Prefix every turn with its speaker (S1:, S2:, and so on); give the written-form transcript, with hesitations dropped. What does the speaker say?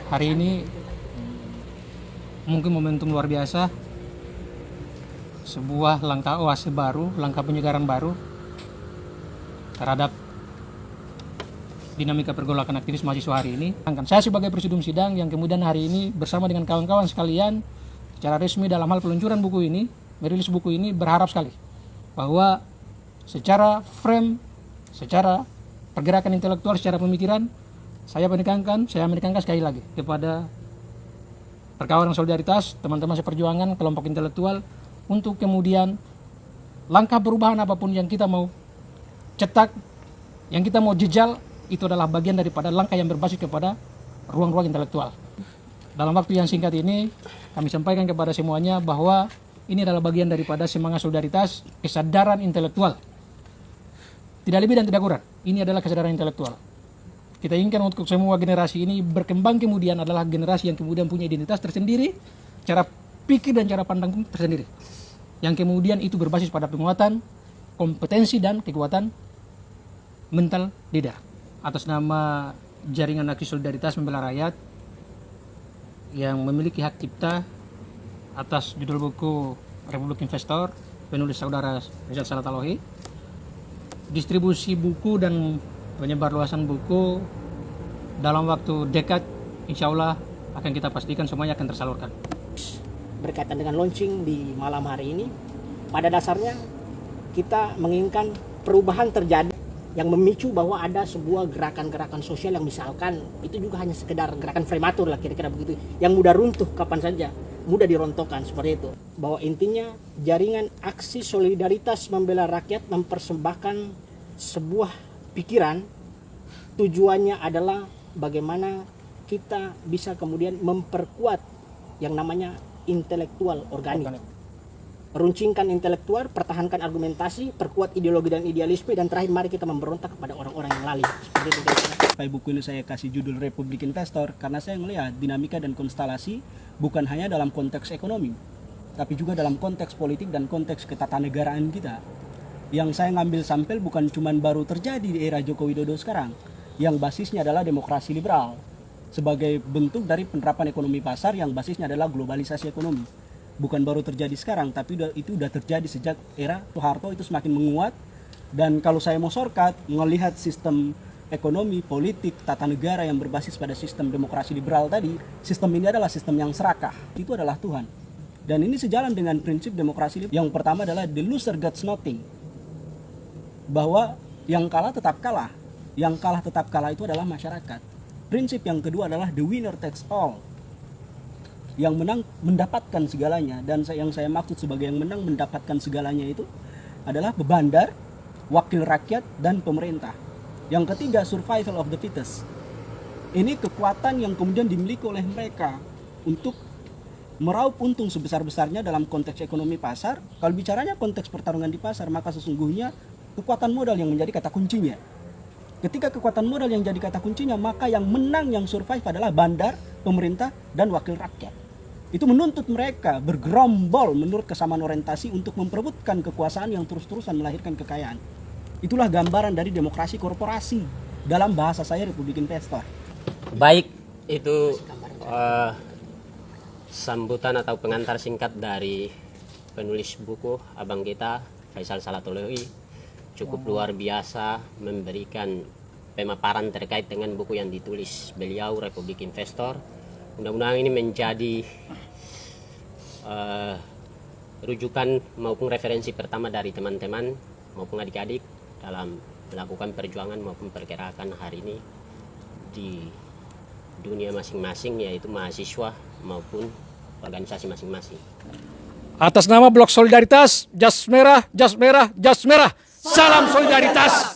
S1: Hari ini mungkin momentum luar biasa, sebuah langkah oase baru, langkah penyegaran baru terhadap dinamika pergolakan aktivis mahasiswa hari ini. Saya sebagai presidium sidang yang kemudian hari ini bersama dengan kawan-kawan sekalian secara resmi dalam hal peluncuran buku ini, merilis buku ini, berharap sekali bahwa secara frame, secara pergerakan intelektual, secara pemikiran, saya menekankan sekali lagi kepada perkawanan solidaritas, teman-teman seperjuangan, kelompok intelektual, untuk kemudian langkah perubahan apapun yang kita mau cetak, yang kita mau jejal, itu adalah bagian daripada langkah yang berbasis kepada ruang-ruang intelektual. Dalam waktu yang singkat ini, kami sampaikan kepada semuanya bahwa ini adalah bagian daripada semangat solidaritas, kesadaran intelektual. Tidak lebih dan tidak kurang, ini adalah kesadaran intelektual. Kita inginkan untuk semua generasi ini berkembang kemudian adalah generasi yang kemudian punya identitas tersendiri, cara pikir dan cara pandang tersendiri. Yang kemudian itu berbasis pada penguatan, kompetensi dan kekuatan mental lidah. Atas nama Jaringan Aksi Solidaritas Membela Rakyat yang memiliki hak cipta atas judul buku Republik Investor, penulis saudara Rizal Salatalohi, distribusi buku dan penyebarluasan buku dalam waktu dekat insya Allah akan kita pastikan semuanya akan tersalurkan.
S2: Berkaitan dengan launching di malam hari ini, pada dasarnya kita menginginkan perubahan terjadi yang memicu bahwa ada sebuah gerakan-gerakan sosial yang misalkan itu juga hanya sekedar gerakan prematur lah kira-kira begitu, yang mudah runtuh kapan saja, mudah dirontokkan seperti itu. Bahwa intinya Jaringan Aksi Solidaritas Membela Rakyat mempersembahkan sebuah pikiran, tujuannya adalah bagaimana kita bisa kemudian memperkuat yang namanya intelektual organik. Meruncingkan intelektual, pertahankan argumentasi, perkuat ideologi dan idealisme, dan terakhir mari kita memberontak kepada orang-orang yang lalai. Seperti itu.
S3: Buku ini saya kasih judul Republik Investor karena saya melihat dinamika dan konstelasi bukan hanya dalam konteks ekonomi, tapi juga dalam konteks politik dan konteks ketatanegaraan kita. Yang saya ngambil sampel bukan cuma baru terjadi di era Joko Widodo sekarang, yang basisnya adalah demokrasi liberal sebagai bentuk dari penerapan ekonomi pasar yang basisnya adalah globalisasi ekonomi. Bukan baru terjadi sekarang, tapi itu udah terjadi sejak era Soeharto, itu semakin menguat. Dan kalau saya mau shortcut, melihat sistem ekonomi, politik, tata negara yang berbasis pada sistem demokrasi liberal tadi, sistem ini adalah sistem yang serakah, itu adalah Tuhan. Dan ini sejalan dengan prinsip demokrasi yang pertama adalah the loser gets nothing, bahwa yang kalah tetap kalah. Yang kalah tetap kalah itu adalah masyarakat. Prinsip yang kedua adalah the winner takes all. Yang menang mendapatkan segalanya. Dan yang saya maksud sebagai yang menang mendapatkan segalanya itu adalah bebandar, wakil rakyat, dan pemerintah. Yang ketiga, survival of the fittest. Ini kekuatan yang kemudian dimiliki oleh mereka untuk meraup untung sebesar-besarnya dalam konteks ekonomi pasar. Kalau bicaranya konteks pertarungan di pasar, maka sesungguhnya kekuatan modal yang menjadi kata kuncinya. Ketika kekuatan modal yang jadi kata kuncinya, maka yang menang, yang survive adalah bandar, pemerintah, dan wakil rakyat. Itu menuntut mereka bergerombol menurut kesamaan orientasi untuk memperebutkan kekuasaan yang terus-terusan melahirkan kekayaan. Itulah gambaran dari demokrasi korporasi, dalam bahasa saya Republik Investor.
S4: Baik, itu sambutan atau pengantar singkat dari penulis buku abang kita Faisal Salatolohi. Cukup luar biasa memberikan pemaparan terkait dengan buku yang ditulis beliau, Republik Investor. Mudah-mudahan ini menjadi rujukan maupun referensi pertama dari teman-teman maupun adik-adik dalam melakukan perjuangan maupun pergerakan hari ini di dunia masing-masing, yaitu mahasiswa maupun organisasi masing-masing.
S1: Atas nama Blok Solidaritas, jas merah, jas merah, jas merah. Salam solidaritas.